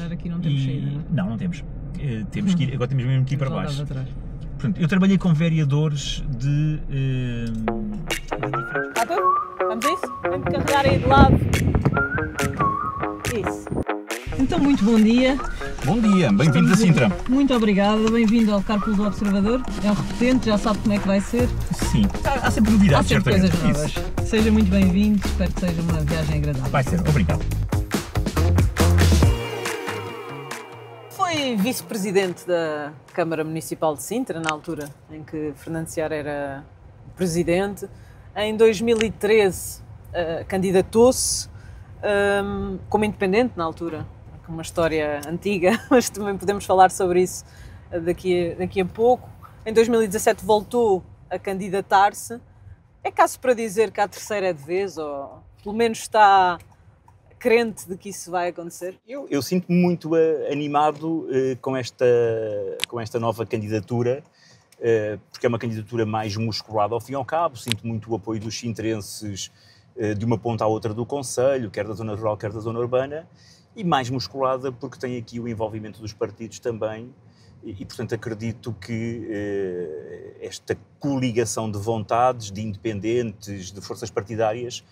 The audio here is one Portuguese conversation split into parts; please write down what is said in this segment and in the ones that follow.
calhar aqui não temos saída, não é? Não temos. Temos que ir, agora temos mesmo que ir para baixo. Atrás. Portanto, eu trabalhei com vereadores de... Está tudo? Vamos a isso? Vamos carregar aí de lado. Isso. Então, muito bom dia. Bom dia, bem-vindos a Sintra. Muito obrigada, bem-vindo ao Carpool do Observador. É um repetente, já sabe como é que vai ser. Sim, há sempre novidades, Há sempre certamente. coisas novas. Seja muito bem-vindo, espero que seja uma viagem agradável. Vai ser, obrigado. Foi vice-presidente da Câmara Municipal de Sintra, na altura em que Fernando Seara era presidente. Em 2013 candidatou-se como independente na altura, com uma história antiga, mas também podemos falar sobre isso daqui a pouco. Em 2017 voltou a candidatar-se. É caso para dizer que a terceira é de vez, ou pelo menos está crente de que isso vai acontecer? Eu sinto-me muito animado com esta nova candidatura, porque é uma candidatura mais musculada ao fim e ao cabo. Sinto muito o apoio dos sintrenses de uma ponta à outra do concelho, quer da zona rural, quer da zona urbana, e mais musculada porque tem aqui o envolvimento dos partidos também, e portanto acredito que esta coligação de vontades, de independentes, de forças partidárias,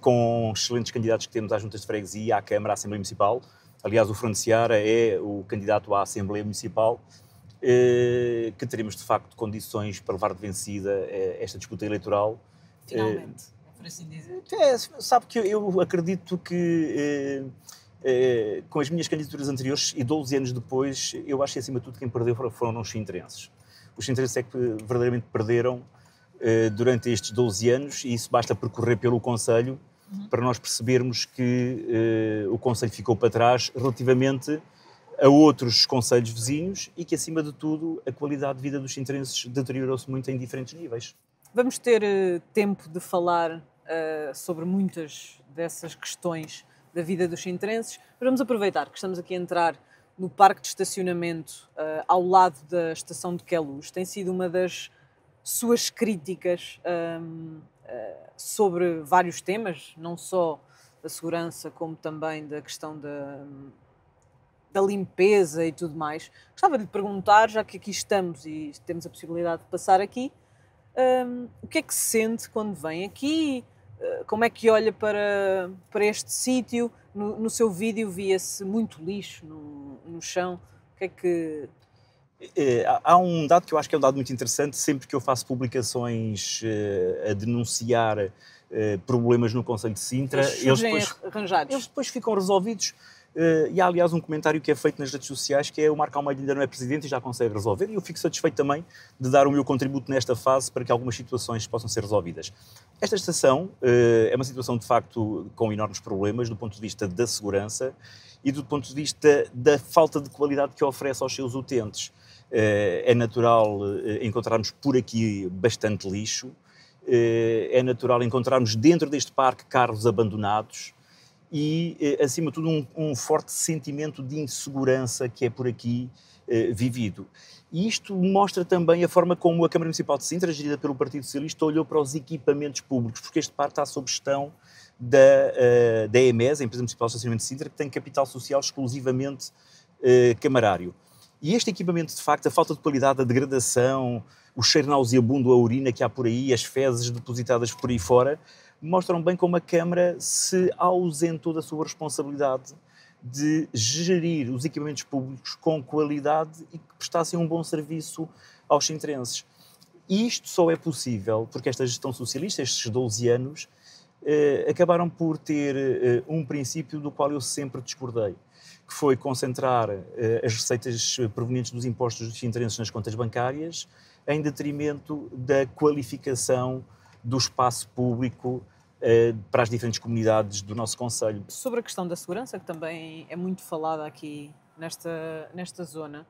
com excelentes candidatos que temos às juntas de freguesia, à Câmara, à Assembleia Municipal. Aliás, o Fernando Seara é o candidato à Assembleia Municipal, que teremos de facto condições para levar de vencida esta disputa eleitoral. Finalmente, por assim dizer. Sabe que eu acredito que com as minhas candidaturas anteriores e 12 anos depois, eu acho que acima de tudo quem perdeu foram os sintrenses. Os sintrenses é que verdadeiramente perderam durante estes 12 anos, e isso basta percorrer pelo concelho para nós percebermos que o concelho ficou para trás relativamente a outros concelhos vizinhos e que, acima de tudo, a qualidade de vida dos sintrenses deteriorou-se muito em diferentes níveis. Vamos ter tempo de falar sobre muitas dessas questões da vida dos sintrenses, mas vamos aproveitar que estamos aqui a entrar no parque de estacionamento ao lado da estação de Queluz. Tem sido uma das suas críticas sobre vários temas, não só da segurança, como também da questão da limpeza e tudo mais. Gostava de lhe perguntar, já que aqui estamos e temos a possibilidade de passar aqui, o que é que se sente quando vem aqui? Como é que olha para este sítio? No seu vídeo via-se muito lixo no chão. O que é que... Há um dado que eu acho que é um dado muito interessante. Sempre que eu faço publicações a denunciar problemas no concelho de Sintra, eles depois ficam resolvidos. E há, aliás, um comentário que é feito nas redes sociais, que é: o Marco Almeida ainda não é presidente e já consegue resolver, e eu fico satisfeito também de dar o meu contributo nesta fase para que algumas situações possam ser resolvidas. Esta estação é uma situação, de facto, com enormes problemas do ponto de vista da segurança e do ponto de vista da falta de qualidade que oferece aos seus utentes. É natural encontrarmos por aqui bastante lixo, é natural encontrarmos dentro deste parque carros abandonados e, acima de tudo, um forte sentimento de insegurança que é por aqui vivido. E isto mostra também a forma como a Câmara Municipal de Sintra, gerida pelo Partido Socialista, olhou para os equipamentos públicos, porque este parque está sob gestão da EMES, a Empresa Municipal de Estacionamento de Sintra, que tem capital social exclusivamente camarário. E este equipamento, de facto, a falta de qualidade, a degradação, o cheiro nauseabundo, a urina que há por aí, as fezes depositadas por aí fora, mostram bem como a Câmara se ausentou da sua responsabilidade de gerir os equipamentos públicos com qualidade e que prestassem um bom serviço aos sintrenses. E isto só é possível porque esta gestão socialista, estes 12 anos, acabaram por ter um princípio do qual eu sempre discordei, que foi concentrar as receitas provenientes dos impostos dos sintrenses nas contas bancárias em detrimento da qualificação do espaço público para as diferentes comunidades do nosso concelho. Sobre a questão da segurança, que também é muito falada aqui nesta zona,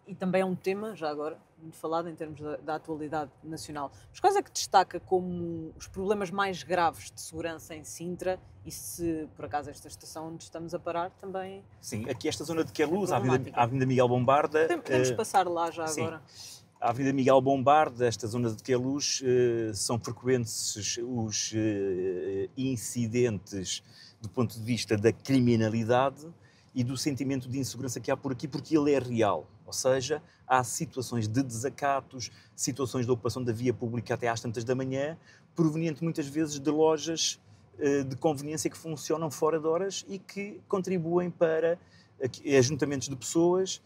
e também é um tema, já agora, muito falado em termos da atualidade nacional. Mas quais é que destaca como os problemas mais graves de segurança em Sintra, e se por acaso esta estação onde estamos a parar também... Sim, aqui esta zona de Queluz, a Avenida Miguel Bombarda... Podemos passar lá já agora. A Avenida Miguel Bombarda, esta zona de Queluz, são frequentes os incidentes do ponto de vista da criminalidade e do sentimento de insegurança que há por aqui, porque ele é real. Ou seja, há situações de desacatos, situações de ocupação da via pública até às tantas da manhã, proveniente muitas vezes de lojas de conveniência que funcionam fora de horas e que contribuem para ajuntamentos de pessoas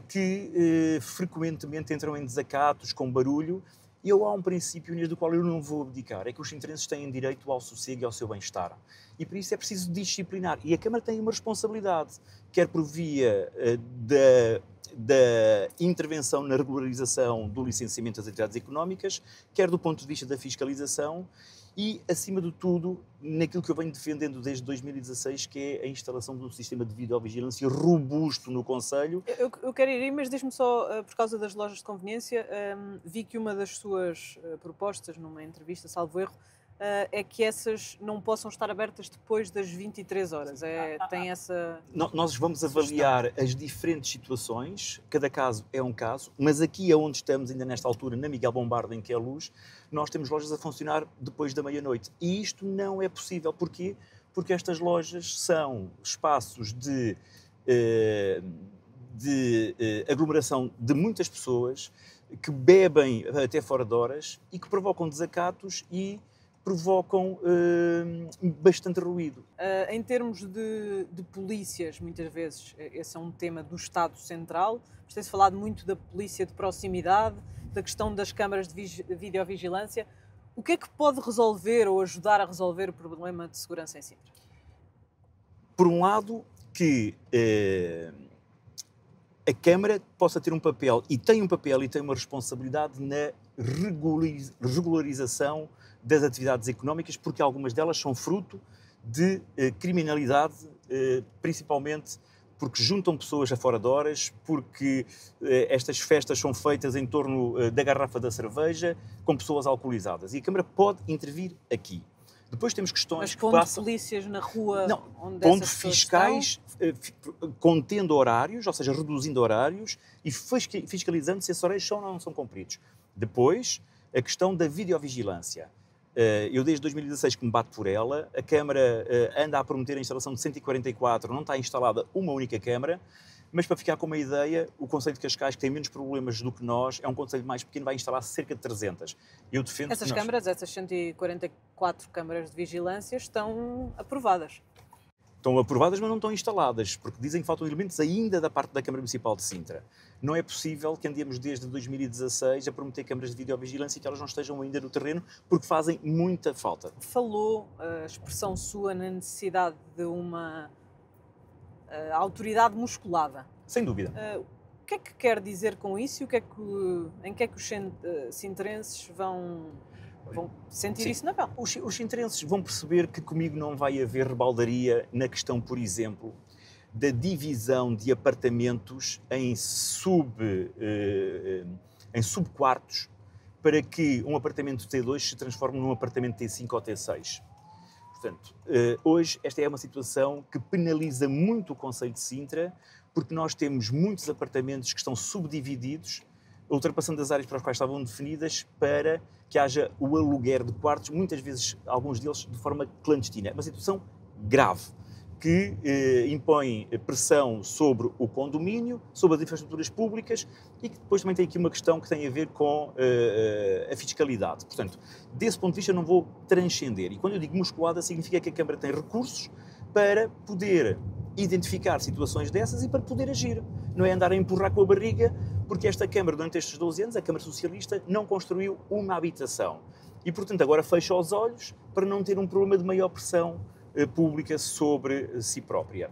que frequentemente entram em desacatos, com barulho. E há um princípio, Inês, do qual eu não vou abdicar, é que os sintrenses têm direito ao sossego e ao seu bem-estar. E por isso é preciso disciplinar. E a Câmara tem uma responsabilidade, quer por via da intervenção na regularização do licenciamento das atividades económicas, quer do ponto de vista da fiscalização e, acima de tudo, naquilo que eu venho defendendo desde 2016, que é a instalação de um sistema de videovigilância robusto no Concelho. Eu quero ir aí, mas deixe-me só, por causa das lojas de conveniência, vi que uma das suas propostas, numa entrevista, salvo erro, é que essas não possam estar abertas depois das 23 horas. Tem essa... Nós vamos avaliar as diferentes situações, cada caso é um caso, mas aqui é onde estamos, ainda nesta altura, na Miguel Bombarda, em que é luz, nós temos lojas a funcionar depois da meia-noite. E isto não é possível. Porquê? Porque estas lojas são espaços de aglomeração de muitas pessoas que bebem até fora de horas e que provocam desacatos e provocam bastante ruído. Em termos de polícias, muitas vezes, esse é um tema do Estado Central. Tem-se falado muito da polícia de proximidade, da questão das câmaras de videovigilância. O que é que pode resolver ou ajudar a resolver o problema de segurança em Sintra? Por um lado, que a Câmara possa ter um papel, e tem um papel e tem uma responsabilidade na regularização das atividades económicas, porque algumas delas são fruto de criminalidade, principalmente porque juntam pessoas a fora de horas, porque estas festas são feitas em torno da garrafa da cerveja, com pessoas alcoolizadas. E a Câmara pode intervir aqui. Depois temos questões que passam... polícias na rua? Não, pondo fiscais, contendo horários, ou seja, reduzindo horários e fiscalizando se esses horários são ou não são cumpridos. Depois, a questão da videovigilância. Eu desde 2016 que me bato por ela, a Câmara anda a prometer a instalação de 144, não está instalada uma única câmara, mas para ficar com uma ideia, o Concelho de Cascais, que tem menos problemas do que nós, é um concelho mais pequeno, vai instalar cerca de 300. Eu defendo essas câmaras, essas 144 câmaras de vigilância estão aprovadas. Estão aprovadas, mas não estão instaladas, porque dizem que faltam elementos ainda da parte da Câmara Municipal de Sintra. Não é possível que andemos desde 2016 a prometer câmaras de videovigilância e que elas não estejam ainda no terreno, porque fazem muita falta. Falou a expressão sua na necessidade de uma autoridade musculada. Sem dúvida. O que é que quer dizer com isso e em que é que os sintrenses vão sentir isso na pele? Os sintrenses vão perceber que comigo não vai haver rebaldaria na questão, por exemplo, da divisão de apartamentos em subquartos para que um apartamento T2 se transforme num apartamento T5 ou T6. Portanto, hoje esta é uma situação que penaliza muito o Concelho de Sintra, porque nós temos muitos apartamentos que estão subdivididos, ultrapassando as áreas para as quais estavam definidas, para que haja o aluguer de quartos, muitas vezes, alguns deles, de forma clandestina. É uma situação grave, que impõe pressão sobre o condomínio, sobre as infraestruturas públicas e que depois também tem aqui uma questão que tem a ver com a fiscalidade. Portanto, desse ponto de vista não vou transcender. E quando eu digo musculada, significa que a Câmara tem recursos para poder identificar situações dessas e para poder agir. Não é andar a empurrar com a barriga, porque esta Câmara, durante estes 12 anos, a Câmara Socialista, não construiu uma habitação. E, portanto, agora fecha os olhos para não ter um problema de maior pressão pública sobre si própria.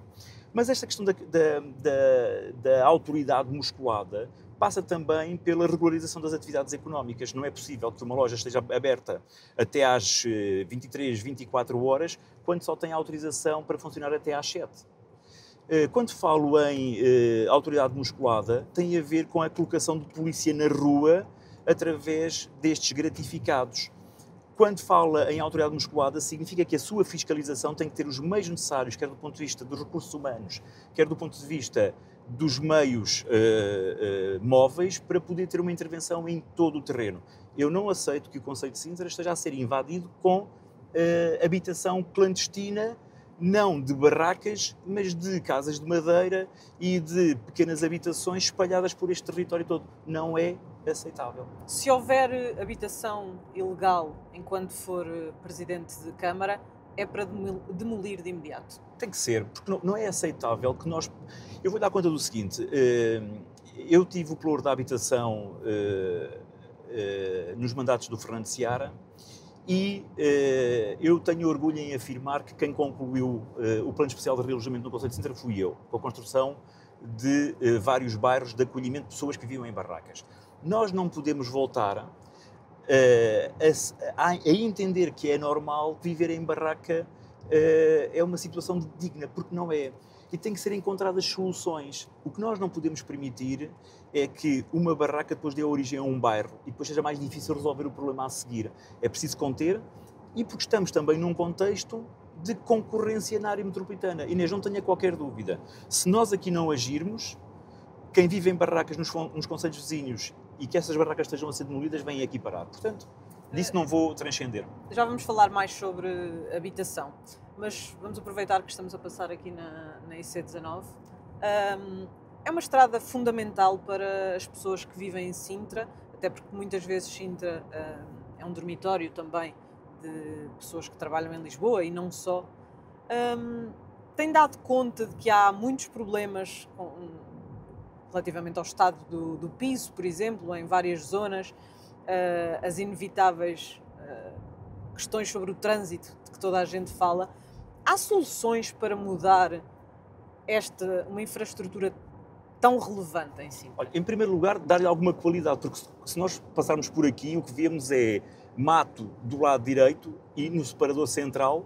Mas esta questão da autoridade musculada passa também pela regularização das atividades económicas. Não é possível que uma loja esteja aberta até às 23, 24 horas, quando só tem autorização para funcionar até às 7. Quando falo em autoridade musculada, tem a ver com a colocação de polícia na rua através destes gratificados. Quando fala em autoridade musculada, significa que a sua fiscalização tem que ter os meios necessários, quer do ponto de vista dos recursos humanos, quer do ponto de vista dos meios móveis, para poder ter uma intervenção em todo o terreno. Eu não aceito que o Concelho de Sintra esteja a ser invadido com habitação clandestina não de barracas, mas de casas de madeira e de pequenas habitações espalhadas por este território todo. Não é aceitável. Se houver habitação ilegal enquanto for Presidente de Câmara, é para demolir de imediato? Tem que ser, porque não é aceitável que nós... Eu vou dar conta do seguinte, eu tive o pluro da habitação nos mandatos do Fernando Seara e eu tenho orgulho em afirmar que quem concluiu o Plano Especial de Realojamento no Concelho de Sintra fui eu, com a construção de vários bairros de acolhimento de pessoas que viviam em barracas. Nós não podemos voltar a entender que é normal viver em barraca é uma situação digna, porque não é. E tem que ser encontradas soluções. O que nós não podemos permitir é que uma barraca depois dê origem a um bairro e depois seja mais difícil resolver o problema a seguir. É preciso conter, e porque estamos também num contexto de concorrência na área metropolitana. Inês, não tenha qualquer dúvida. Se nós aqui não agirmos, quem vive em barracas nos concelhos vizinhos e que essas barracas estejam a ser demolidas, vêm aqui parar. Portanto, disso não vou transcender. Já vamos falar mais sobre habitação, mas vamos aproveitar que estamos a passar aqui na IC19. É uma estrada fundamental para as pessoas que vivem em Sintra, até porque muitas vezes Sintra é um dormitório também de pessoas que trabalham em Lisboa e não só. Tem dado conta de que há muitos problemas relativamente ao estado do piso, por exemplo, em várias zonas, as inevitáveis questões sobre o trânsito de que toda a gente fala. Há soluções para mudar uma infraestrutura tão relevante em si? Olha, em primeiro lugar, dar-lhe alguma qualidade, porque se nós passarmos por aqui, o que vemos é mato do lado direito e no separador central,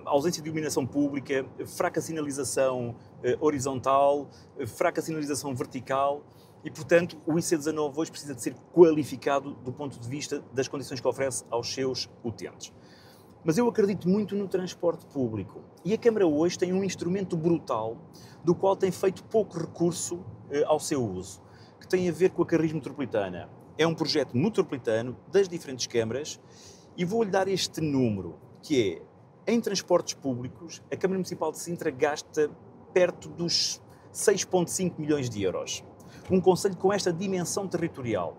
ausência de iluminação pública, fraca sinalização horizontal, fraca sinalização vertical e, portanto, o IC19 hoje precisa de ser qualificado do ponto de vista das condições que oferece aos seus utentes. Mas eu acredito muito no transporte público e a Câmara hoje tem um instrumento brutal do qual tem feito pouco recurso ao seu uso, que tem a ver com a Carris Metropolitana. É um projeto metropolitano das diferentes câmaras e vou-lhe dar este número, que é, em transportes públicos, a Câmara Municipal de Sintra gasta perto dos 6,5 milhões de euros. Um concelho com esta dimensão territorial.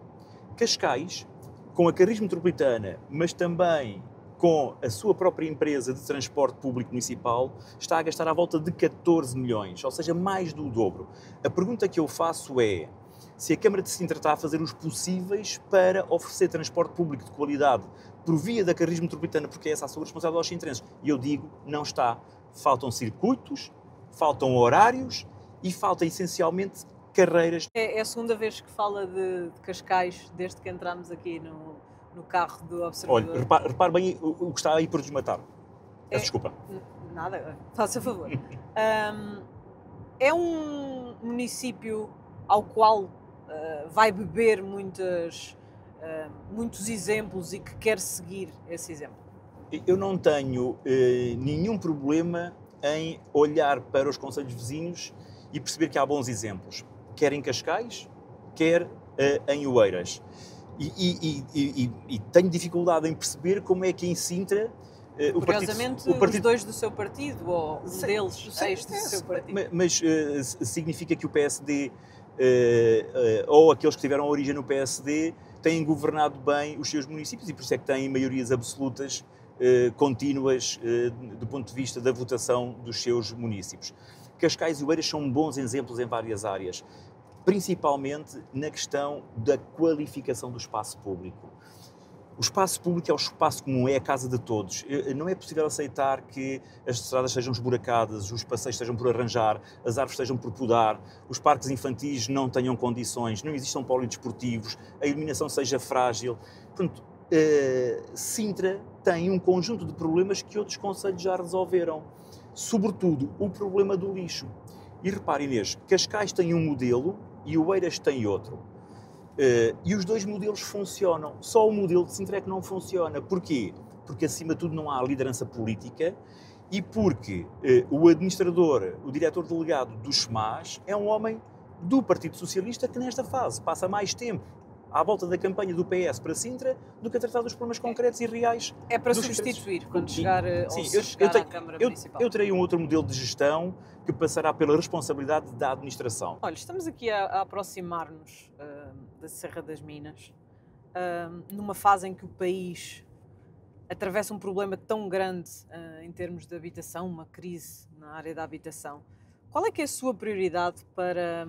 Cascais, com a Carris Metropolitana, mas também com a sua própria empresa de transporte público municipal, está a gastar à volta de 14 milhões, ou seja, mais do dobro. A pergunta que eu faço é se a Câmara de Sintra está a fazer os possíveis para oferecer transporte público de qualidade por via da Carris Metropolitana, porque é essa a sua responsabilidade aos sintrenses. E eu digo, não está. Faltam circuitos, faltam horários e falta essencialmente carreiras. É a segunda vez que fala de Cascais desde que entramos aqui no carro do Observador. Olha, repare bem o que está aí por desmatar. Peço desculpa. Nada, faça favor. É um município ao qual vai beber muitos exemplos e que quer seguir esse exemplo? Eu não tenho nenhum problema em olhar para os concelhos vizinhos e perceber que há bons exemplos, quer em Cascais, quer em Oeiras. E tenho dificuldade em perceber como é que em Sintra curiosamente, os dois do seu partido, ou um deles, do seu partido. Mas significa que o PSD, ou aqueles que tiveram origem no PSD, têm governado bem os seus municípios e por isso é que têm maiorias absolutas contínuas do ponto de vista da votação dos seus municípios. Cascais e Oeiras são bons exemplos em várias áreas, principalmente na questão da qualificação do espaço público. O espaço público é o espaço comum, é a casa de todos. Não é possível aceitar que as estradas sejam esburacadas, os passeios estejam por arranjar, as árvores estejam por podar, os parques infantis não tenham condições, não existam polidesportivos, a iluminação seja frágil. Portanto, Sintra tem um conjunto de problemas que outros concelhos já resolveram. Sobretudo, o problema do lixo. E repare, Inês, Cascais tem um modelo e Oeiras tem outro. E os dois modelos funcionam. Só o modelo de Sintra é que não funciona. Porquê? Porque, acima de tudo, não há liderança política e porque o administrador, o diretor delegado do SMAS, é um homem do Partido Socialista que, nesta fase, passa mais tempo à volta da campanha do PS para Sintra do que a tratar dos problemas concretos e reais. É para substituir quando chegar, chegar à Câmara Municipal. Eu terei um outro modelo de gestão que passará pela responsabilidade da administração. Olha, estamos aqui a aproximar-nos da Serra das Minas, numa fase em que o país atravessa um problema tão grande em termos de habitação, uma crise na área da habitação. Qual é que é a sua prioridade para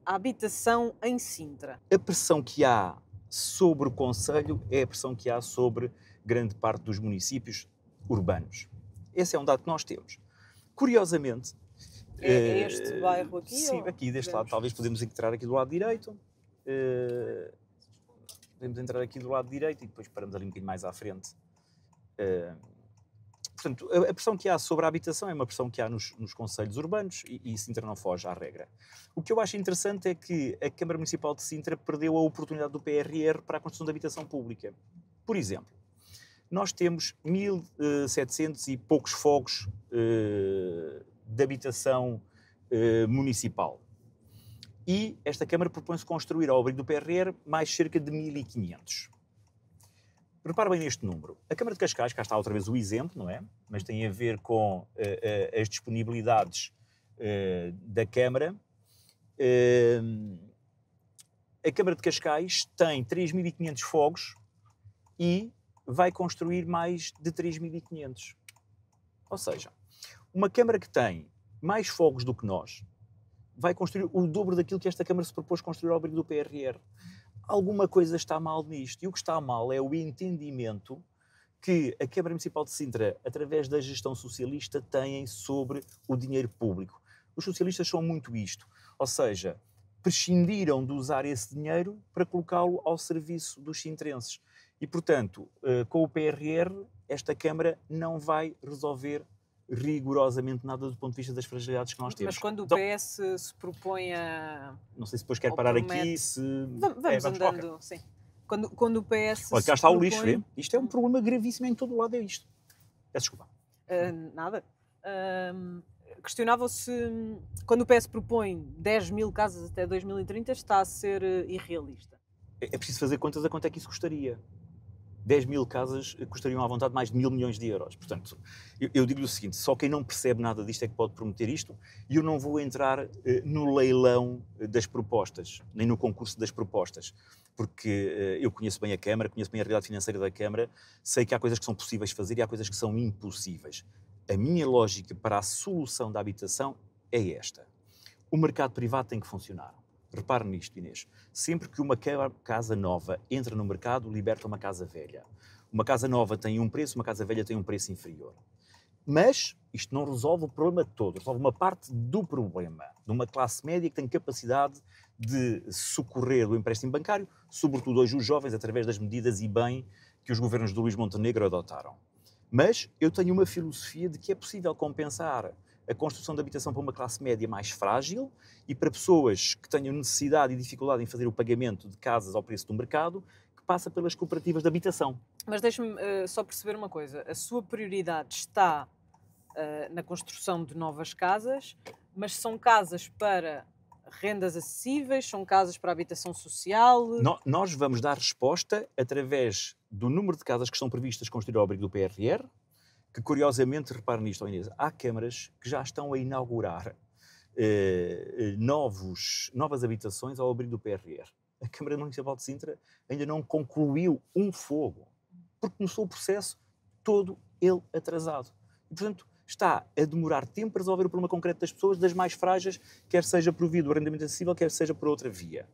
a habitação em Sintra? A pressão que há sobre o concelho é a pressão que há sobre grande parte dos municípios urbanos. Esse é um dado que nós temos. Curiosamente... É este bairro aqui? Sim, aqui deste lado. Talvez podemos entrar aqui do lado direito. Podemos entrar aqui do lado direito e depois paramos ali um bocadinho mais à frente. Portanto, a pressão que há sobre a habitação é uma pressão que há nos concelhos urbanos e Sintra não foge à regra. O que eu acho interessante é que a Câmara Municipal de Sintra perdeu a oportunidade do PRR para a construção de habitação pública. Por exemplo, nós temos 1.700 e poucos fogos de habitação municipal. E esta Câmara propõe-se construir, ao abrigo do PRR, mais cerca de 1.500. Repare bem neste número. A Câmara de Cascais, cá está outra vez o exemplo, não é? Mas tem a ver com as disponibilidades da Câmara. A Câmara de Cascais tem 3.500 fogos e vai construir mais de 3.500. Ou seja, uma Câmara que tem mais fogos do que nós vai construir o dobro daquilo que esta Câmara se propôs construir ao abrigo do PRR. Alguma coisa está mal nisto. E o que está mal é o entendimento que a Câmara Municipal de Sintra, através da gestão socialista, tem sobre o dinheiro público. Os socialistas são muito isto. Ou seja, prescindiram de usar esse dinheiro para colocá-lo ao serviço dos sintrenses. E, portanto, com o PRR, esta Câmara não vai resolver rigorosamente nada do ponto de vista das fragilidades que nós temos. Mas quando o PS se propõe a... Não sei se depois quer parar aqui, se... Vamos andando, sim. Quando o PS... Olha, cá está o lixo, vê? Isto é um problema gravíssimo em todo o lado, é isto. Peço desculpa. Nada. Questionava-se, quando o PS propõe 10.000 casas até 2030, está a ser irrealista. É preciso fazer contas a quanto é que isso custaria. 10.000 casas custariam à vontade mais de 1.000 milhões de euros. Portanto, eu digo-lhe o seguinte, só quem não percebe nada disto é que pode prometer isto, e eu não vou entrar no leilão das propostas, nem no concurso das propostas, porque eu conheço bem a Câmara, conheço bem a realidade financeira da Câmara, sei que há coisas que são possíveis de fazer e há coisas que são impossíveis. A minha lógica para a solução da habitação é esta. O mercado privado tem que funcionar. Repare nisto, Inês. Sempre que uma casa nova entra no mercado, liberta uma casa velha. Uma casa nova tem um preço, uma casa velha tem um preço inferior. Mas isto não resolve o problema todo, resolve uma parte do problema de uma classe média que tem capacidade de socorrer o empréstimo bancário, sobretudo hoje os jovens, através das medidas e bem que os governos do Luís Montenegro adotaram. Mas eu tenho uma filosofia de que é possível compensar a construção de habitação para uma classe média mais frágil e para pessoas que tenham necessidade e dificuldade em fazer o pagamento de casas ao preço do mercado, que passa pelas cooperativas de habitação. Mas deixe-me só perceber uma coisa. A sua prioridade está na construção de novas casas, mas são casas para rendas acessíveis, são casas para habitação social? Nós vamos dar resposta através do número de casas que estão previstas construir ao abrigo do PRR, que curiosamente, repare nisto, Inês, há câmaras que já estão a inaugurar novas habitações ao abrigo do PRR. A Câmara Municipal de Sintra ainda não concluiu um fogo, porque começou o processo todo ele atrasado. E, portanto, está a demorar tempo para resolver o problema concreto das pessoas, das mais frágeis, quer seja provido o arrendamento acessível, quer seja por outra via.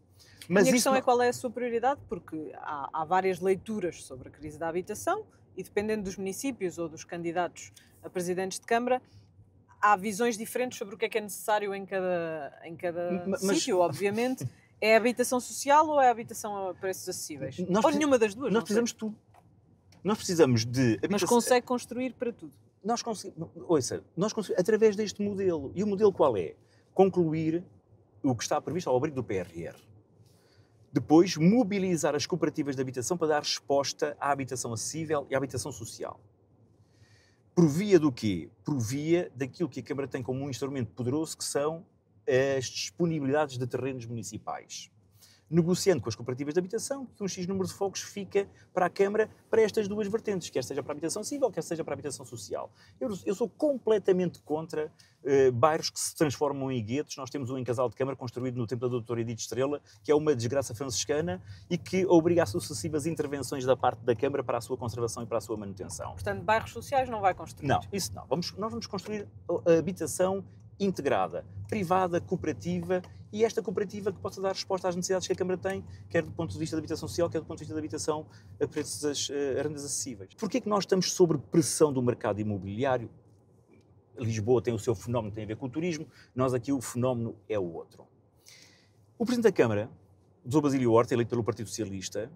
Mas a minha questão é qual é a sua prioridade, porque há várias leituras sobre a crise da habitação, e dependendo dos municípios ou dos candidatos a presidentes de Câmara, há visões diferentes sobre o que é necessário em cada sítio, obviamente. É a habitação social ou é a habitação a preços acessíveis? Ou nenhuma das duas? Nós precisamos de tudo. Nós precisamos de habitação... Mas consegue construir para tudo? Nós conseguimos através deste modelo. E o modelo qual é? Concluir o que está previsto ao abrigo do PRR. Depois, mobilizar as cooperativas de habitação para dar resposta à habitação acessível e à habitação social. Por via do quê? Por via daquilo que a Câmara tem como um instrumento poderoso, que são as disponibilidades de terrenos municipais. negociando com as cooperativas de habitação, que um X número de fogos fica para a Câmara para estas duas vertentes, quer seja para a habitação civil, quer seja para a habitação social. Eu sou completamente contra bairros que se transformam em guetos. Nós temos um em Casal de Câmara construído no tempo da doutora Edith Estrela, que é uma desgraça franciscana e que obriga a sucessivas intervenções da parte da Câmara para a sua conservação e para a sua manutenção. Portanto, bairros sociais não vai construir? Não, isso não. Nós vamos construir habitação integrada, privada, cooperativa, e esta cooperativa que possa dar resposta às necessidades que a Câmara tem, quer do ponto de vista da habitação social, quer do ponto de vista da habitação a preços a rendas acessíveis. Porquê é que nós estamos sob pressão do mercado imobiliário? Lisboa tem o seu fenómeno, tem a ver com o turismo, nós aqui o fenómeno é o outro. O Presidente da Câmara, Dr. Basílio Horta, eleito pelo Partido Socialista,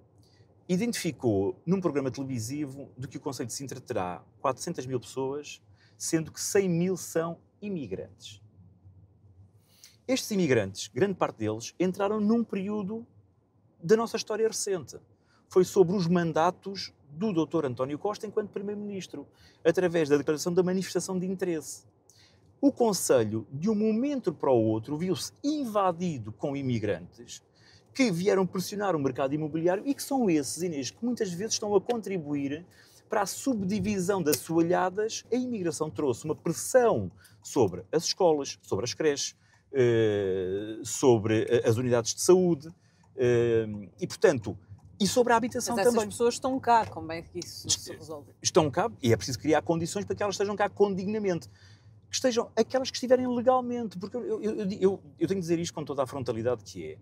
identificou num programa televisivo de que o Concelho de Sintra terá 400 mil pessoas, sendo que 100 mil são imigrantes. Estes imigrantes, grande parte deles, entraram num período da nossa história recente. Foi sobre os mandatos do Dr. António Costa enquanto Primeiro-Ministro, através da declaração da manifestação de interesse. O Concelho, de um momento para o outro, viu-se invadido com imigrantes que vieram pressionar o mercado imobiliário e que são esses, Inês, que muitas vezes estão a contribuir para a subdivisão das assoalhadas. A imigração trouxe uma pressão sobre as escolas, sobre as creches, sobre as unidades de saúde e, portanto, e sobre a habitação também. Mas essas pessoas estão cá, como é que isso se resolve? Estão cá e é preciso criar condições para que elas estejam cá condignamente. Que estejam aquelas que estiverem legalmente, porque eu tenho de dizer isto com toda a frontalidade que é.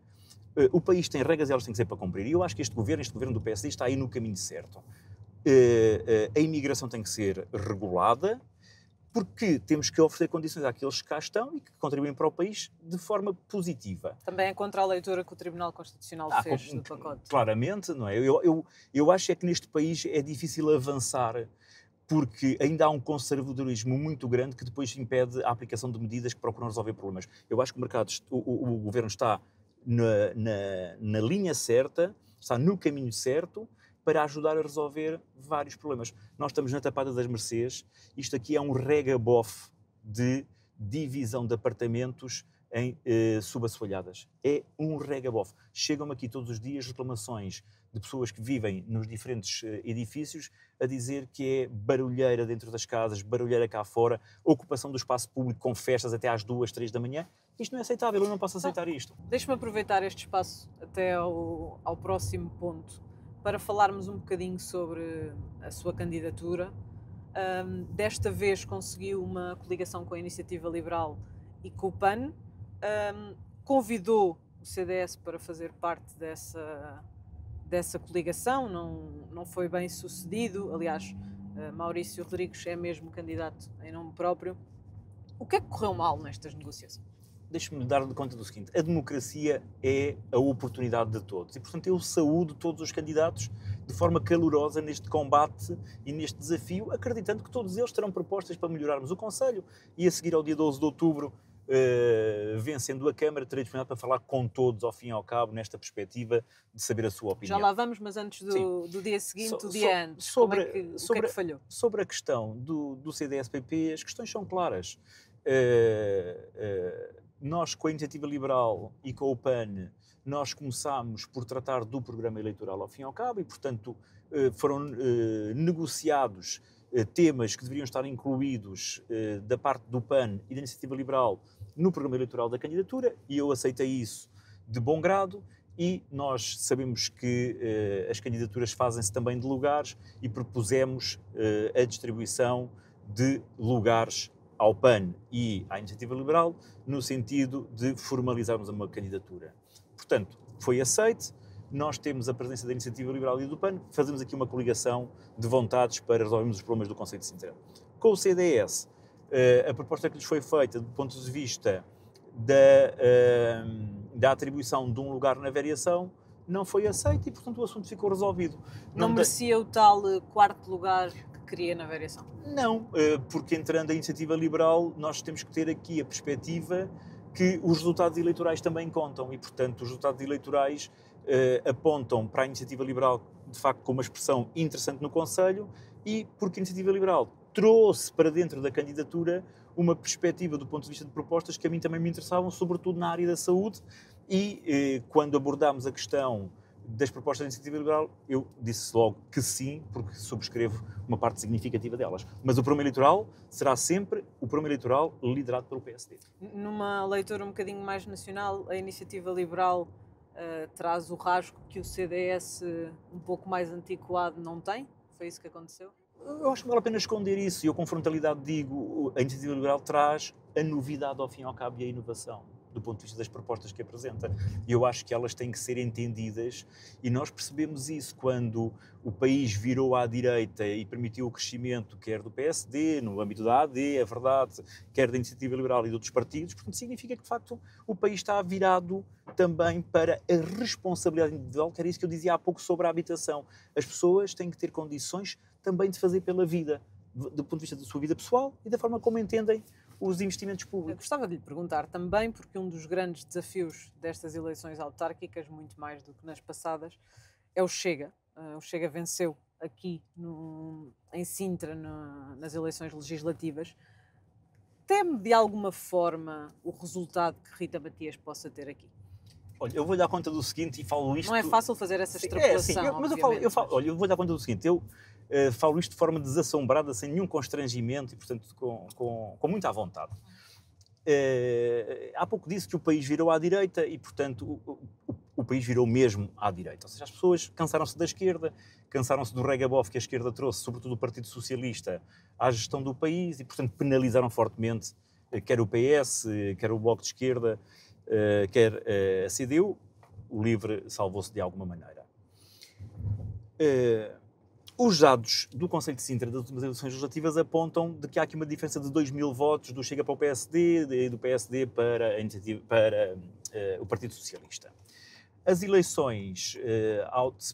O país tem regras e elas têm que ser para cumprir. E eu acho que este governo do PSD está aí no caminho certo. A imigração tem que ser regulada, porque temos que oferecer condições àqueles que cá estão e que contribuem para o país de forma positiva. Também é contra a leitura que o Tribunal Constitucional fez do pacote. Claramente, não é? Eu acho é que neste país é difícil avançar, porque ainda há um conservadorismo muito grande que depois impede a aplicação de medidas que procuram resolver problemas. Eu acho que o governo está na linha certa, está no caminho certo, para ajudar a resolver vários problemas. Nós estamos na Tapada das Mercês, isto aqui é um regabof de divisão de apartamentos em subassoalhadas. É um regabof. Chegam-me aqui todos os dias reclamações de pessoas que vivem nos diferentes edifícios a dizer que é barulheira dentro das casas, barulheira cá fora, ocupação do espaço público com festas até às 2, 3 da manhã. Isto não é aceitável, eu não posso aceitar isto. Deixa-me aproveitar este espaço até ao próximo ponto para falarmos um bocadinho sobre a sua candidatura. Desta vez conseguiu uma coligação com a Iniciativa Liberal e com o PAN. Convidou o CDS para fazer parte dessa coligação, não foi bem sucedido. Aliás, Maurício Rodrigues é mesmo candidato em nome próprio. O que é que correu mal nestas negociações? Deixe-me dar conta do seguinte, a democracia é a oportunidade de todos e, portanto, eu saúdo todos os candidatos de forma calorosa neste combate e neste desafio, acreditando que todos eles terão propostas para melhorarmos o Concelho e a seguir ao dia 12 de outubro, vencendo a Câmara, terei disponibilidade para falar com todos, ao fim e ao cabo, nesta perspectiva de saber a sua opinião. Já lá vamos, mas antes do dia seguinte, o dia antes, o que é que falhou? Sobre a questão do CDS-PP, as questões são claras. Nós, com a Iniciativa Liberal e com o PAN, nós começámos por tratar do programa eleitoral ao fim e ao cabo e, portanto, foram negociados temas que deveriam estar incluídos da parte do PAN e da Iniciativa Liberal no programa eleitoral da candidatura e eu aceitei isso de bom grado e nós sabemos que as candidaturas fazem-se também de lugares e propusemos a distribuição de lugares ao PAN e à Iniciativa Liberal, no sentido de formalizarmos uma candidatura. Portanto, foi aceite, nós temos a presença da Iniciativa Liberal e do PAN, fazemos aqui uma coligação de vontades para resolvermos os problemas do Concelho de Sintra. Com o CDS, a proposta que lhes foi feita do ponto de vista da atribuição de um lugar na variação não foi aceita e, portanto, o assunto ficou resolvido. Não merecia o tal quarto lugar que queria na variação? Não, porque entrando a Iniciativa Liberal nós temos que ter aqui a perspectiva que os resultados eleitorais também contam e, portanto, os resultados eleitorais apontam para a Iniciativa Liberal, de facto, com uma expressão interessante no Concelho e porque a Iniciativa Liberal trouxe para dentro da candidatura uma perspectiva do ponto de vista de propostas que a mim também me interessavam, sobretudo na área da saúde, e quando abordámos a questão das propostas da Iniciativa Liberal, eu disse logo que sim, porque subscrevo uma parte significativa delas. Mas o programa eleitoral será sempre o programa eleitoral liderado pelo PSD. Numa leitura um bocadinho mais nacional, a Iniciativa Liberal traz o rasgo que o CDS um pouco mais antiquado não tem? Foi isso que aconteceu? Eu acho que vale a pena esconder isso, e eu com frontalidade digo, a Iniciativa Liberal traz a novidade ao fim e ao cabo e a inovação, do ponto de vista das propostas que apresenta. E eu acho que elas têm que ser entendidas, e nós percebemos isso quando o país virou à direita e permitiu o crescimento, quer do PSD, no âmbito da AD, é verdade, quer da Iniciativa Liberal e de outros partidos. Portanto, significa que, de facto, o país está virado também para a responsabilidade individual, que era isso que eu dizia há pouco sobre a habitação. As pessoas têm que ter condições também de fazer pela vida, do ponto de vista da sua vida pessoal e da forma como entendem os investimentos públicos. Eu gostava de lhe perguntar também, porque um dos grandes desafios destas eleições autárquicas, muito mais do que nas passadas, é o Chega. O Chega venceu aqui em Sintra nas eleições legislativas. Teme de alguma forma o resultado que Rita Matias possa ter aqui? Olha, eu vou dar conta do seguinte e falo isto... Não é fácil fazer essa extrapolação, mas olha, eu vou dar conta do seguinte, eu falo isto de forma desassombrada, sem nenhum constrangimento e, portanto, com muita vontade. Há pouco disse que o país virou à direita e, portanto, o país virou mesmo à direita. Ou seja, as pessoas cansaram-se da esquerda, cansaram-se do regabof que a esquerda trouxe, sobretudo o Partido Socialista, à gestão do país e, portanto, penalizaram fortemente quer o PS, quer o Bloco de Esquerda, quer a CDU. O LIVRE salvou-se de alguma maneira. Os dados do Conselho de Sintra das últimas eleições legislativas apontam de que há aqui uma diferença de 2.000 votos do Chega para o PSD e do PSD para o Partido Socialista. As eleições,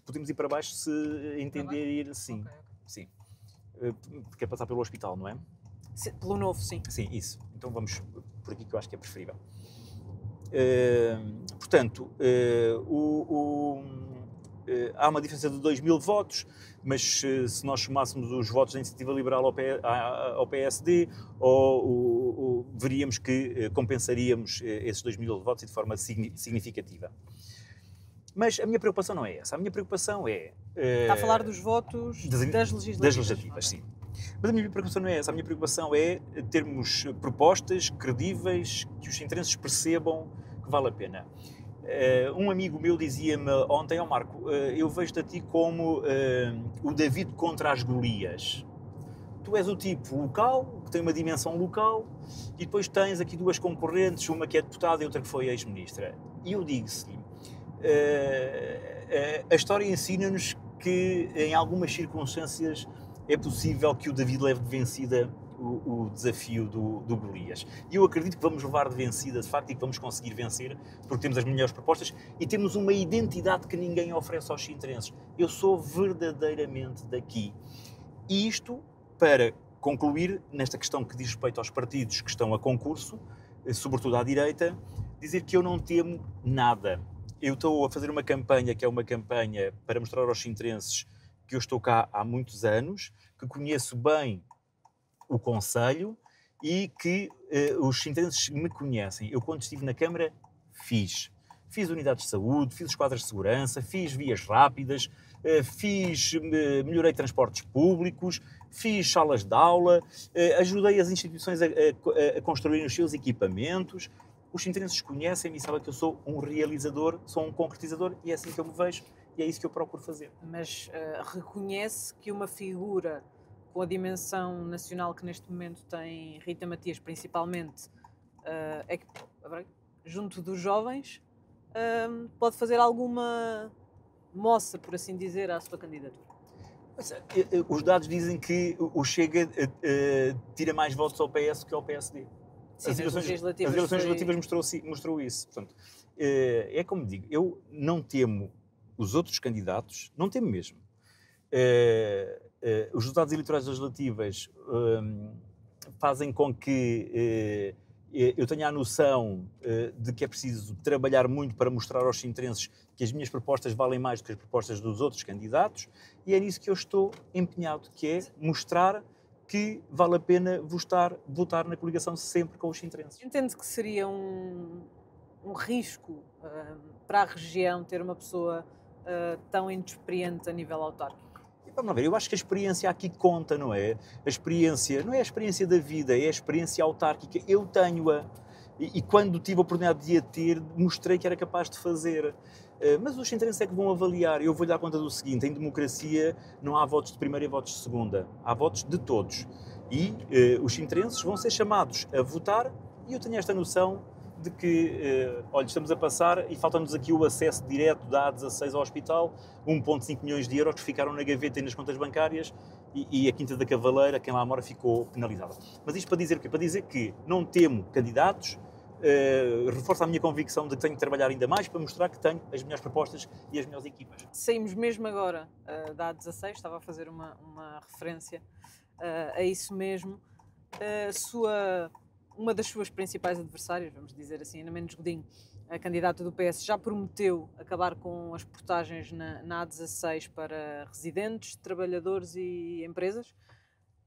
podemos ir para baixo se entender ir, sim. Okay. Sim. Quer passar pelo hospital, não é? Pelo Novo, sim. Sim, isso. Então vamos por aqui que eu acho que é preferível. Portanto, há uma diferença de 2.000 votos, mas se nós somássemos os votos da Iniciativa Liberal ao PSD, veríamos que compensaríamos esses 2.000 votos de forma significativa. Mas a minha preocupação não é essa. A minha preocupação é... Está a falar dos votos das legislativas. Das legislativas, sim. Mas a minha preocupação não é essa. A minha preocupação é termos propostas credíveis, que os interesses percebam que vale a pena. Um amigo meu dizia-me ontem, Marco, eu vejo-te a ti como o David contra as Golias. Tu és o tipo local, que tem uma dimensão local, e depois tens aqui duas concorrentes, uma que é deputada e outra que foi ex-ministra. E eu digo-lhe, a história ensina-nos que em algumas circunstâncias é possível que o David leve de vencida o desafio do Golias. E eu acredito que vamos levar de vencida, de facto, e que vamos conseguir vencer, porque temos as melhores propostas e temos uma identidade que ninguém oferece aos sintrenses. Eu sou verdadeiramente daqui. E isto, para concluir, nesta questão que diz respeito aos partidos que estão a concurso, sobretudo à direita, dizer que eu não temo nada. Eu estou a fazer uma campanha que é uma campanha para mostrar aos sintrenses que eu estou cá há muitos anos, que conheço bem o Conselho e que os sintrenses me conhecem. Eu, quando estive na Câmara, fiz unidades de saúde, fiz esquadras de segurança, fiz vias rápidas, melhorei transportes públicos, fiz salas de aula, ajudei as instituições a construírem os seus equipamentos. Os sintrenses conhecem-me e sabem que eu sou um realizador, sou um concretizador e é assim que eu me vejo e é isso que eu procuro fazer. Mas reconhece que uma figura com a dimensão nacional que neste momento tem Rita Matias, principalmente, é que, junto dos jovens, pode fazer alguma moça, por assim dizer, à sua candidatura? Os dados dizem que o Chega tira mais votos ao PS que ao PSD. Sim, as eleições legislativas mostrou isso. Portanto, é como digo, eu não temo os outros candidatos, não temo mesmo. Os resultados eleitorais legislativas fazem com que eu tenha a noção de que é preciso trabalhar muito para mostrar aos sintrenses que as minhas propostas valem mais do que as propostas dos outros candidatos, e é nisso que eu estou empenhado, que é mostrar que vale a pena votar na coligação sempre com os sintrenses. Entende que seria um risco para a região ter uma pessoa tão inexperiente a nível autárquico? Vamos ver, eu acho que a experiência aqui conta, não é? A experiência não é a experiência da vida, é a experiência autárquica. Eu tenho-a. E quando tive a oportunidade de a ter, mostrei que era capaz de fazer. Mas os sintrenses é que vão avaliar. Eu vou-lhe dar conta do seguinte: em democracia não há votos de primeira e votos de segunda. Há votos de todos. E os sintrenses vão ser chamados a votar, e eu tenho esta noção de que, olha, estamos a passar e falta-nos aqui o acesso direto da A16 ao hospital, 1,5 milhões de euros que ficaram na gaveta e nas contas bancárias, e a Quinta da Cavaleira, quem lá mora, ficou penalizada. Mas isto para dizer o quê? Para dizer que não temo candidatos, reforça a minha convicção de que tenho que trabalhar ainda mais para mostrar que tenho as melhores propostas e as melhores equipas. Saímos mesmo agora da A16, estava a fazer uma referência a isso mesmo. Uma das suas principais adversárias, vamos dizer assim, Ana Mendes Godinho, a candidata do PS, já prometeu acabar com as portagens na A16 para residentes, trabalhadores e empresas.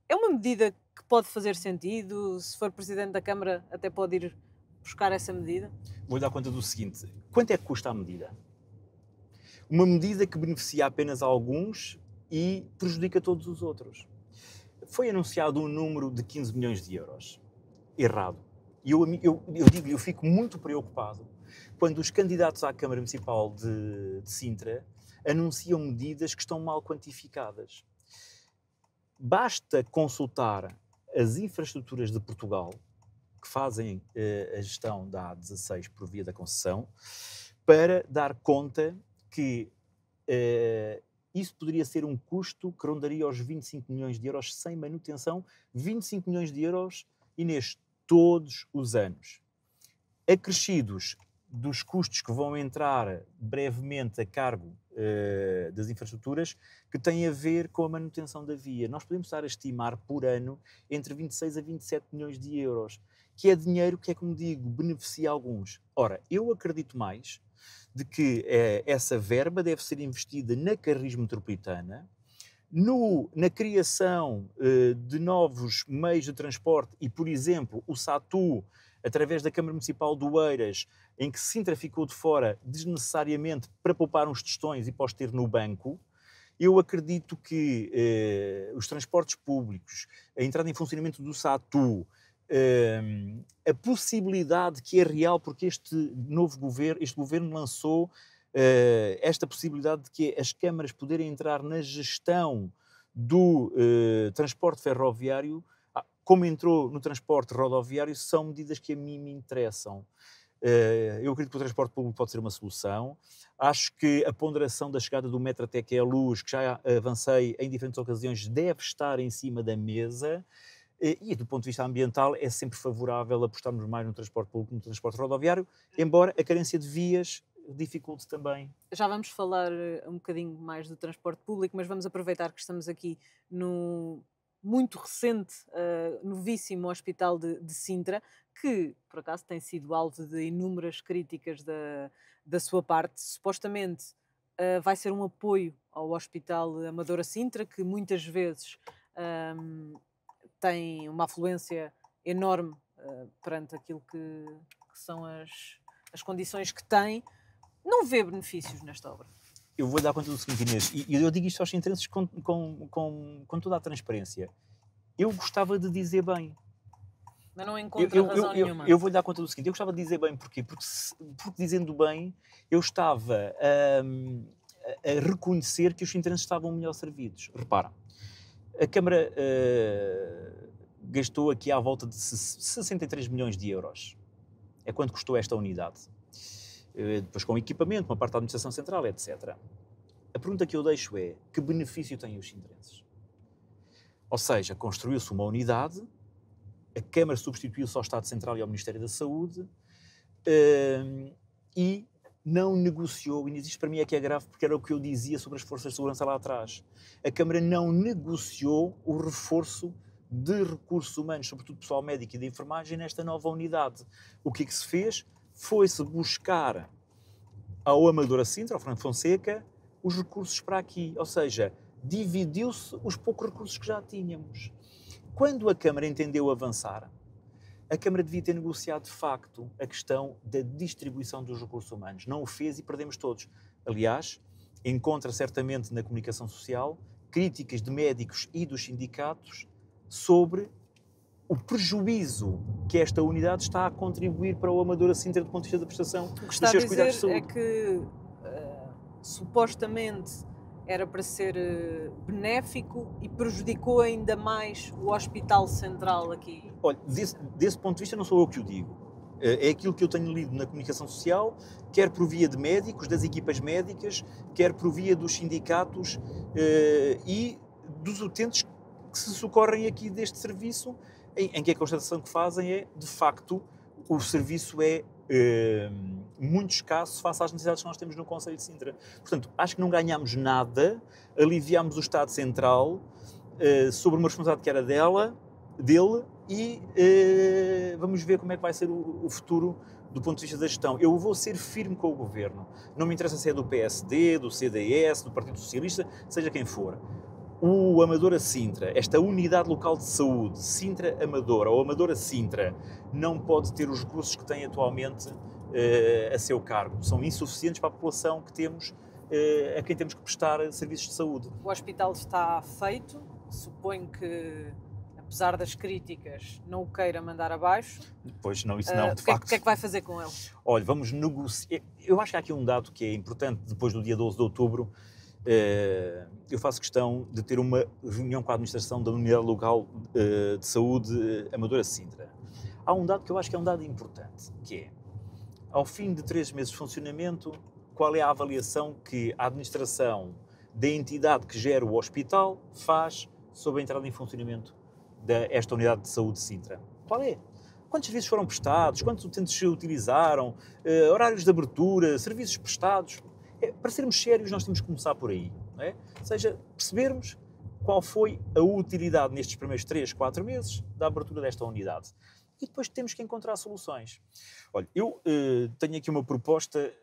É uma medida que pode fazer sentido? Se for Presidente da Câmara, até pode ir buscar essa medida? Vou-lhe dar conta do seguinte: quanto é que custa a medida? Uma medida que beneficia apenas alguns e prejudica todos os outros. Foi anunciado um número de 15 milhões de euros. Errado. E eu digo-lhe, eu fico muito preocupado quando os candidatos à Câmara Municipal de Sintra anunciam medidas que estão mal quantificadas. Basta consultar as infraestruturas de Portugal, que fazem a gestão da A16 por via da concessão, para dar conta que isso poderia ser um custo que rondaria aos 25 milhões de euros sem manutenção, 25 milhões de euros, Inês, todos os anos, acrescidos dos custos que vão entrar brevemente a cargo das infraestruturas, que têm a ver com a manutenção da via. Nós podemos estar a estimar por ano entre 26 a 27 milhões de euros, que é dinheiro que, como digo, beneficia alguns. Ora, eu acredito mais de que essa verba deve ser investida na Carris Metropolitana, na criação de novos meios de transporte e, por exemplo, o SATU, através da Câmara Municipal do Oeiras, em que Sintra ficou de fora desnecessariamente para poupar uns tostões e pós ter no banco. Eu acredito que os transportes públicos, a entrada em funcionamento do SATU, a possibilidade que é real, porque este governo lançou esta possibilidade de que as câmaras poderem entrar na gestão do transporte ferroviário, como entrou no transporte rodoviário, são medidas que a mim me interessam. Eu acredito que o transporte público pode ser uma solução. Acho que a ponderação da chegada do metro até que é a luz, que já avancei em diferentes ocasiões, deve estar em cima da mesa. E do ponto de vista ambiental é sempre favorável apostarmos mais no transporte público, no transporte rodoviário, embora a carência de vias dificulte também. Já vamos falar um bocadinho mais do transporte público, mas vamos aproveitar que estamos aqui no muito recente, novíssimo Hospital de Sintra, que por acaso tem sido alvo de inúmeras críticas da sua parte. Supostamente vai ser um apoio ao Hospital Amadora Sintra, que muitas vezes tem uma afluência enorme perante aquilo que são as condições que tem. Não vê benefícios nesta obra? Eu vou dar conta do seguinte, Inês, e eu digo isto aos sintrenses com toda a transparência. Eu gostava de dizer bem. Mas não encontro razão nenhuma. Eu vou-lhe dar conta do seguinte, eu gostava de dizer bem. Porquê? Porque dizendo bem, eu estava a reconhecer que os sintrenses estavam melhor servidos. Repara, a Câmara gastou aqui à volta de 63 milhões de euros. É quanto custou esta unidade. Depois com equipamento, uma parte da administração central, etc. A pergunta que eu deixo é, que benefício têm os sintrenses? Ou seja, construiu-se uma unidade, a Câmara substituiu-se ao Estado Central e ao Ministério da Saúde e não negociou, e isto para mim é que é grave, porque era o que eu dizia sobre as forças de segurança lá atrás. A Câmara não negociou o reforço de recursos humanos, sobretudo pessoal médico e de enfermagem, nesta nova unidade. O que se fez? Foi-se buscar ao Amadora Sintra, ao Fernando Fonseca, os recursos para aqui. Ou seja, dividiu-se os poucos recursos que já tínhamos. quando a Câmara entendeu avançar, a Câmara devia ter negociado de facto a questão da distribuição dos recursos humanos. Não o fez e perdemos todos. Aliás, encontra certamente na comunicação social críticas de médicos e dos sindicatos sobre o prejuízo que esta unidade está a contribuir para o Amadora Sintra do ponto de vista da prestação dos seus cuidados de saúde. O que está a dizer é que supostamente era para ser benéfico e prejudicou ainda mais o Hospital Central aqui. Olha, desse ponto de vista não sou eu que o digo. É aquilo que eu tenho lido na comunicação social, quer por via de médicos, das equipas médicas, quer por via dos sindicatos e dos utentes que se socorrem aqui deste serviço, em que a constatação que fazem é, de facto, o serviço é muito escasso face às necessidades que nós temos no Concelho de Sintra. Portanto, acho que não ganhámos nada, aliviámos o Estado Central sobre uma responsabilidade que era dele e vamos ver como é que vai ser o futuro do ponto de vista da gestão. Eu vou ser firme com o Governo. Não me interessa se é do PSD, do CDS, do Partido Socialista, seja quem for. O Amadora Sintra, esta unidade local de saúde, Sintra Amadora ou Amadora Sintra, não pode ter os recursos que tem atualmente a seu cargo. São insuficientes para a população que temos, a quem temos que prestar serviços de saúde. O hospital está feito, suponho que, apesar das críticas, não o queira mandar abaixo. Pois não, isso não, de facto. O que é que vai fazer com ele? Olha, vamos negociar. Eu acho que há aqui um dado que é importante, depois do dia 12 de outubro, eu faço questão de ter uma reunião com a administração da unidade local de saúde Amadora Sintra. Há um dado que eu acho que é um dado importante, que é, ao fim de 3 meses de funcionamento, qual é a avaliação que a administração da entidade que gera o hospital faz sobre a entrada em funcionamento desta unidade de saúde de Sintra? Qual é? Quantos serviços foram prestados? Quantos utentes se utilizaram? Horários de abertura? Serviços prestados? Para sermos sérios, nós temos que começar por aí, não é? Ou seja, percebermos qual foi a utilidade nestes primeiros 3, 4 meses da abertura desta unidade. E depois temos que encontrar soluções. Olha, eu tenho aqui uma proposta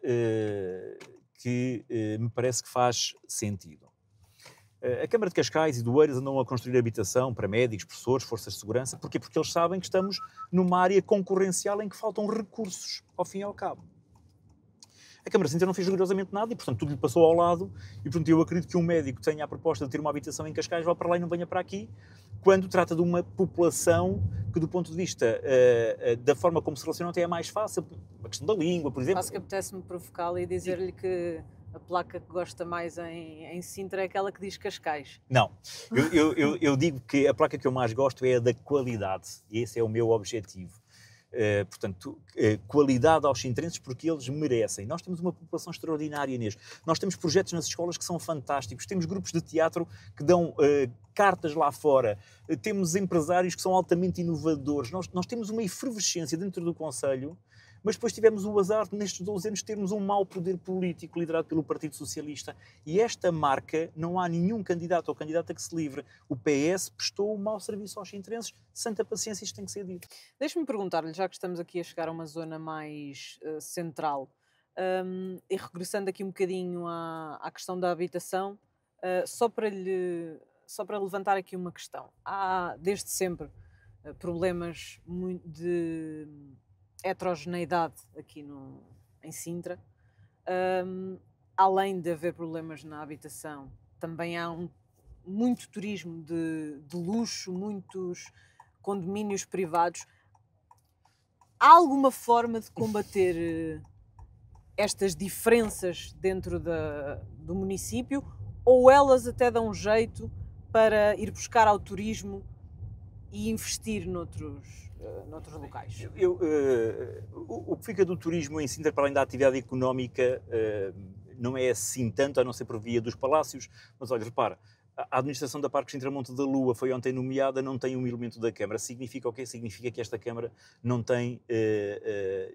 que me parece que faz sentido. A Câmara de Cascais e do Oeiras andam a construir habitação para médicos, professores, forças de segurança. Porquê? Porque eles sabem que estamos numa área concorrencial em que faltam recursos, ao fim e ao cabo. A Câmara de Sintra não fez rigorosamente nada e, portanto, tudo lhe passou ao lado. E, portanto, eu acredito que um médico tenha a proposta de ter uma habitação em Cascais, vá para lá e não venha para aqui, quando trata de uma população que, do ponto de vista da forma como se relaciona, até é mais fácil. A questão da língua, por exemplo. Quase que apetece-me provocá-lo e dizer-lhe que a placa que gosta mais em Sintra é aquela que diz Cascais. Não. Eu digo que a placa que eu mais gosto é a da qualidade. E esse é o meu objetivo. Portanto, qualidade aos sintrenses porque eles merecem. Nós temos uma população extraordinária, Inês. Nós temos projetos nas escolas que são fantásticos. Temos grupos de teatro que dão cartas lá fora. Temos empresários que são altamente inovadores. Nós temos uma efervescência dentro do Concelho, mas depois tivemos o azar de, nestes 12 anos, termos um mau poder político liderado pelo Partido Socialista. E esta marca, não há nenhum candidato ou candidata que se livre. O PS prestou um mau serviço aos sintrenses. Santa paciência, isto tem que ser dito. Deixe-me perguntar-lhe, já que estamos aqui a chegar a uma zona mais central, e regressando aqui um bocadinho à questão da habitação, só para levantar aqui uma questão. Há, desde sempre, problemas de heterogeneidade aqui em Sintra. Além de haver problemas na habitação, também há muito turismo de luxo, muitos condomínios privados. Há alguma forma de combater estas diferenças dentro do município, ou elas até dão jeito para ir buscar ao turismo e investir noutros locais? O que fica do turismo em Sintra, para além da atividade económica, não é assim tanto, a não ser por via dos palácios. Mas olha, repara, a administração da Parque Sintra Monte da Lua foi ontem nomeada, não tem um elemento da Câmara. Significa o quê? Significa que esta Câmara não tem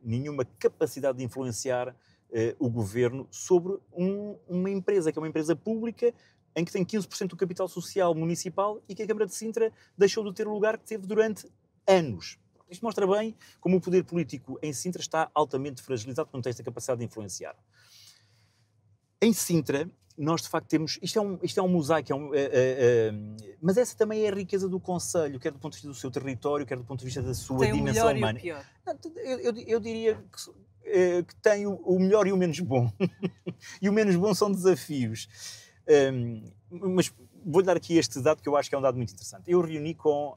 nenhuma capacidade de influenciar o Governo sobre uma empresa, que é uma empresa pública, em que tem 15% do capital social municipal e que a Câmara de Sintra deixou de ter o lugar que teve durante anos. Isto mostra bem como o poder político em Sintra está altamente fragilizado, quando tem esta capacidade de influenciar. Em Sintra, nós de facto temos, isto é um mosaico, mas essa também é a riqueza do concelho, quer do ponto de vista do seu território, quer do ponto de vista da sua dimensão humana. Tem o melhor e o pior. Eu diria que tem o melhor e o menos bom. E o menos bom são desafios. Mas vou-lhe dar aqui este dado que eu acho que é um dado muito interessante. Eu reuni com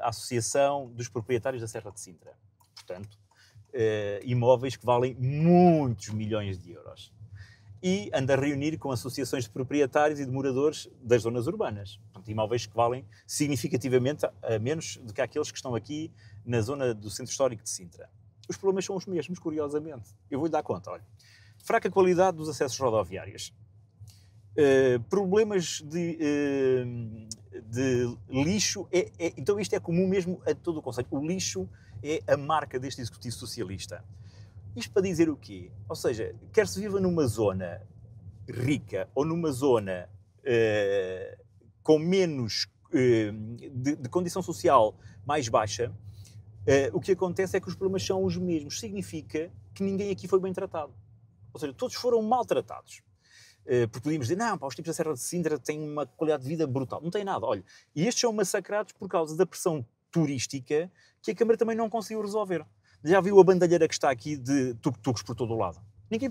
a Associação dos Proprietários da Serra de Sintra. Portanto, imóveis que valem muitos milhões de euros. E ando a reunir com associações de proprietários e de moradores das zonas urbanas. Portanto, imóveis que valem significativamente a menos do que aqueles que estão aqui na zona do Centro Histórico de Sintra. Os problemas são os mesmos, curiosamente. Eu vou-lhe dar conta, olha. Fraca qualidade dos acessos rodoviários. Problemas de lixo. Então isto é comum mesmo a todo o concelho. O lixo é a marca deste executivo socialista. Isto para dizer o quê? Ou seja, quer se viva numa zona rica ou numa zona com menos de condição social mais baixa, o que acontece é que os problemas são os mesmos. Significa que ninguém aqui foi bem tratado. Ou seja, todos foram maltratados. Porque podíamos dizer, não, os tipos da Serra de Sintra têm uma qualidade de vida brutal. Não tem nada. Olha, e estes são massacrados por causa da pressão turística que a Câmara também não conseguiu resolver. Já viu a bandalheira que está aqui de tuk-tuks por todo o lado? Ninguém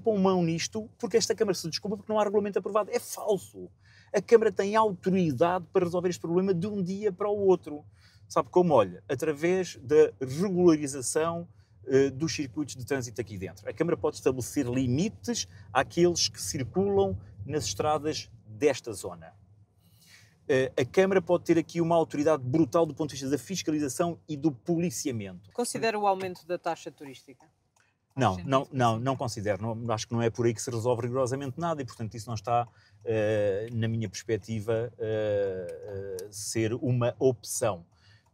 põe mão nisto porque esta Câmara se desculpa porque não há regulamento aprovado. É falso. A Câmara tem autoridade para resolver este problema de um dia para o outro. Sabe como? Olha, através da regularização dos circuitos de trânsito aqui dentro. A Câmara pode estabelecer limites àqueles que circulam nas estradas desta zona. A Câmara pode ter aqui uma autoridade brutal do ponto de vista da fiscalização e do policiamento. Considera o aumento da taxa turística? Não considero. Acho que não é por aí que se resolve rigorosamente nada e, portanto, isso não está, na minha perspectiva, ser uma opção.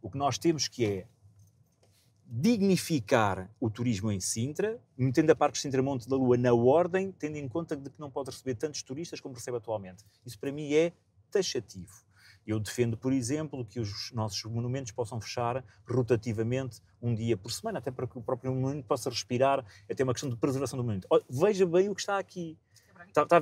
O que nós temos que é dignificar o turismo em Sintra, metendo a Parque Sintra Monte da Lua na ordem, tendo em conta de que não pode receber tantos turistas como recebe atualmente. Isso, para mim, é taxativo. Eu defendo, por exemplo, que os nossos monumentos possam fechar rotativamente um dia por semana, até para que o próprio monumento possa respirar, é até uma questão de preservação do monumento. Veja bem o que está aqui.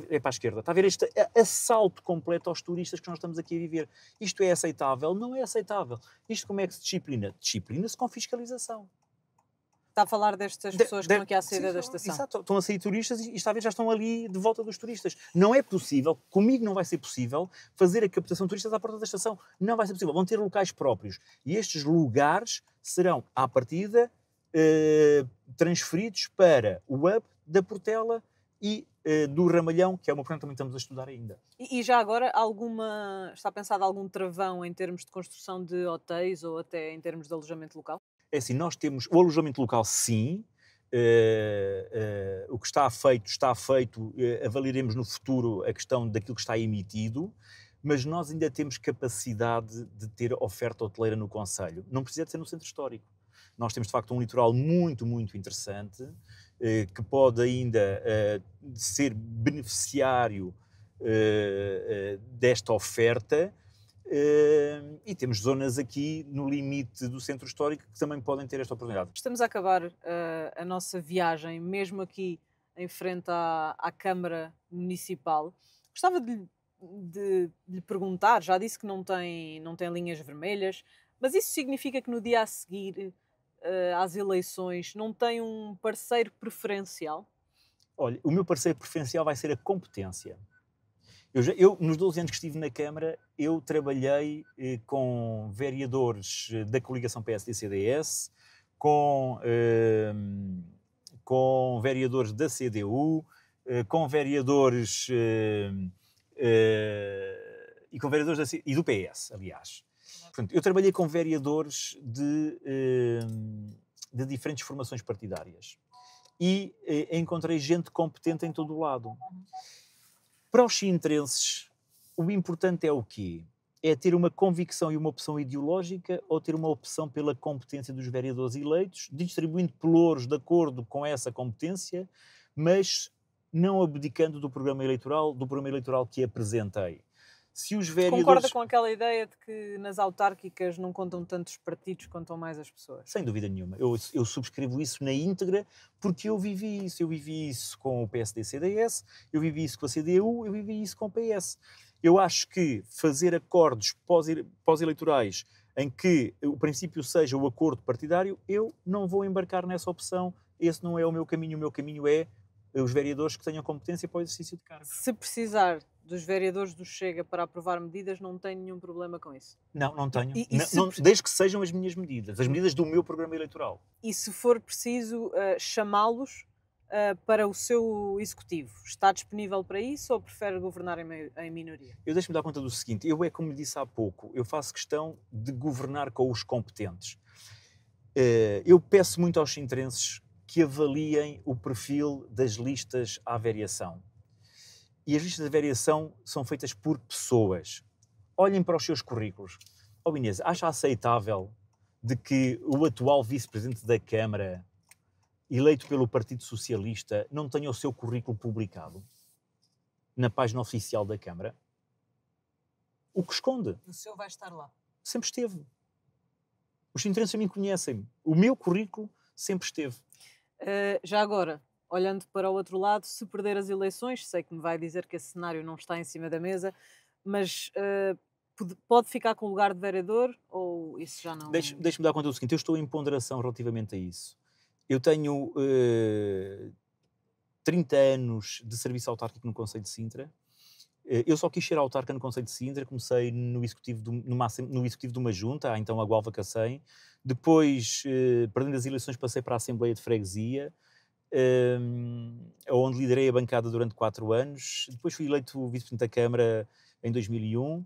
É para a esquerda. Está a ver este assalto completo aos turistas que nós estamos aqui a viver. Isto é aceitável? Não é aceitável. Isto como é que se disciplina? Disciplina-se com fiscalização. Está a falar destas pessoas que estão aqui à saída da estação. Exato, estão a sair turistas e está a ver, já estão ali de volta dos turistas. Não é possível, comigo não vai ser possível, fazer a captação de turistas à porta da estação. Não vai ser possível. Vão ter locais próprios. E estes lugares serão, à partida, transferidos para o hub da Portela e do Ramalhão, que é uma coisa que também estamos a estudar ainda. E já agora, está pensado algum travão em termos de construção de hotéis ou até em termos de alojamento local? É assim, nós temos o alojamento local, sim. O que está feito, avaliaremos no futuro a questão daquilo que está emitido, mas nós ainda temos capacidade de ter oferta hoteleira no concelho. Não precisa de ser no centro histórico. Nós temos, de facto, um litoral muito, muito interessante, que pode ainda ser beneficiário desta oferta. E temos zonas aqui no limite do centro histórico que também podem ter esta oportunidade. Estamos a acabar a nossa viagem, mesmo aqui em frente à Câmara Municipal. Gostava de lhe perguntar, já disse que não tem linhas vermelhas, mas isso significa que no dia a seguir às eleições não tem um parceiro preferencial? Olha, o meu parceiro preferencial vai ser a competência. Eu, nos 12 anos que estive na Câmara, eu trabalhei com vereadores da coligação PSD-CDS, com vereadores da CDU, com vereadores e com vereadores e do PS, aliás. Portanto, eu trabalhei com vereadores de diferentes formações partidárias e encontrei gente competente em todo o lado. Para os sintrenses, o importante é o quê? É ter uma convicção e uma opção ideológica ou ter uma opção pela competência dos vereadores eleitos, distribuindo pelouros de acordo com essa competência, mas não abdicando do programa eleitoral que apresentei. Se os vereadores... Concorda com aquela ideia de que nas autárquicas não contam tantos partidos, contam mais as pessoas? Sem dúvida nenhuma. Eu subscrevo isso na íntegra porque eu vivi isso. Eu vivi isso com o PSD-CDS, eu vivi isso com a CDU, eu vivi isso com o PS. Eu acho que fazer acordos pós-eleitorais em que o princípio seja o acordo partidário, eu não vou embarcar nessa opção. Esse não é o meu caminho é os vereadores que tenham competência para o exercício de cargos. Se precisar dos vereadores do Chega para aprovar medidas, não tenho nenhum problema com isso? Não tenho. Desde que sejam as minhas medidas, as medidas do meu programa eleitoral. E se for preciso chamá-los para o seu executivo, está disponível para isso ou prefere governar em minoria? Eu deixo-me dar conta do seguinte, como disse há pouco, eu faço questão de governar com os competentes. Eu peço muito aos sintrenses que avaliem o perfil das listas à variação. E as listas de variação são feitas por pessoas. Olhem para os seus currículos. Inês, acha aceitável de que o atual vice-presidente da Câmara, eleito pelo Partido Socialista, não tenha o seu currículo publicado na página oficial da Câmara? O que esconde? O seu vai estar lá. Sempre esteve. Os sintrenses a mim conhecem-me. O meu currículo sempre esteve. Já agora, olhando para o outro lado, se perder as eleições, sei que me vai dizer que esse cenário não está em cima da mesa, mas pode ficar com o lugar de vereador ou isso já não... Deixe-me dar conta do seguinte, eu estou em ponderação relativamente a isso. Eu tenho 30 anos de serviço autárquico no Concelho de Sintra. Eu só quis ser autarca no Concelho de Sintra, comecei no executivo de uma junta, então a Gualva Cacém. Depois, perdendo as eleições, passei para a Assembleia de Freguesia, onde liderei a bancada durante 4 anos. Depois fui eleito vice-presidente da Câmara em 2001.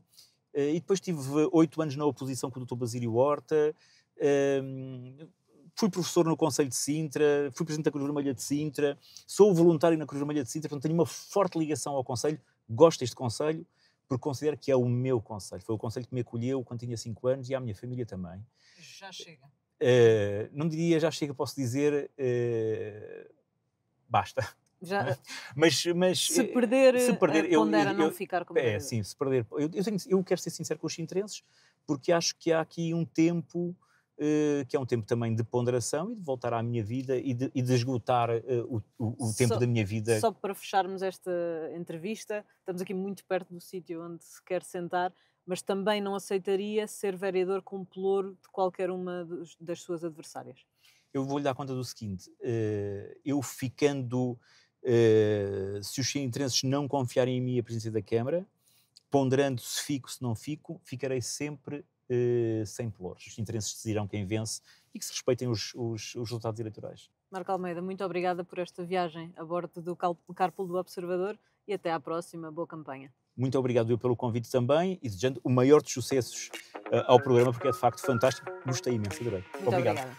E depois tive 8 anos na oposição com o Dr. Basílio Horta. Fui professor no Concelho de Sintra, fui presidente da Cruz Vermelha de Sintra, sou voluntário na Cruz Vermelha de Sintra, portanto tenho uma forte ligação ao Concelho, gosto deste Concelho, porque considero que é o meu Concelho. Foi o Concelho que me acolheu quando tinha 5 anos e à minha família também. Já chega. Não diria já chega, posso dizer basta. Já, mas se perder pondera não ficar como vereador. Sim, se perder. Eu quero ser sincero com os sintrenses, porque acho que há aqui um tempo que é um tempo também de ponderação e de voltar à minha vida e de esgotar o tempo da minha vida. Só para fecharmos esta entrevista, estamos aqui muito perto do sítio onde se quer sentar, mas também não aceitaria ser vereador com pelouro de qualquer uma das suas adversárias. Eu vou-lhe dar conta do seguinte, eu ficando, se os sintrenses não confiarem em mim a presidência da Câmara, ponderando se fico, se não fico, ficarei sempre sem pelouros. Os sintrenses decidirão quem vence e que se respeitem os resultados eleitorais. Marco Almeida, muito obrigada por esta viagem a bordo do Carpool do Observador e até à próxima. Boa campanha. Muito obrigado eu pelo convite também e desejando o maior dos sucessos ao programa, porque é de facto fantástico. Gostei imenso, adorei. Muito obrigada.